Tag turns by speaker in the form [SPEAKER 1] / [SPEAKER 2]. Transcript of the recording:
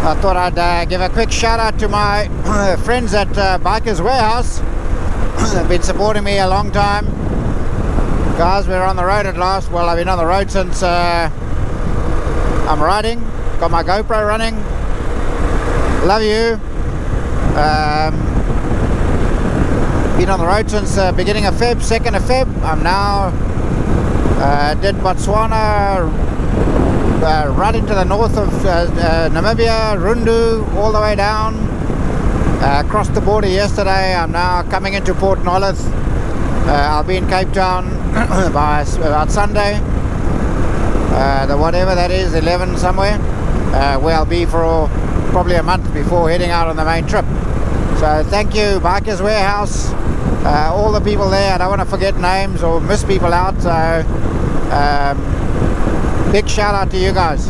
[SPEAKER 1] I thought I'd give a quick shout out to my friends at Bikers Warehouse. They've been supporting me a long time. Guys, we're on the road at last. Well, I've been on the road since I'm riding. Got my GoPro running. Love you. Been on the road since beginning of Feb, 2nd of Feb. I'm now did Botswana, right into the north of Namibia, Rundu, all the way down. Crossed the border yesterday. I'm now coming into Port Nolloth. I'll be in Cape Town by about Sunday, the whatever that is, 11 somewhere, where I'll be for probably a month before heading out on the main trip. So thank you, Bikers Warehouse, all the people there. I don't want to forget names or miss people out, so big shout out to you guys.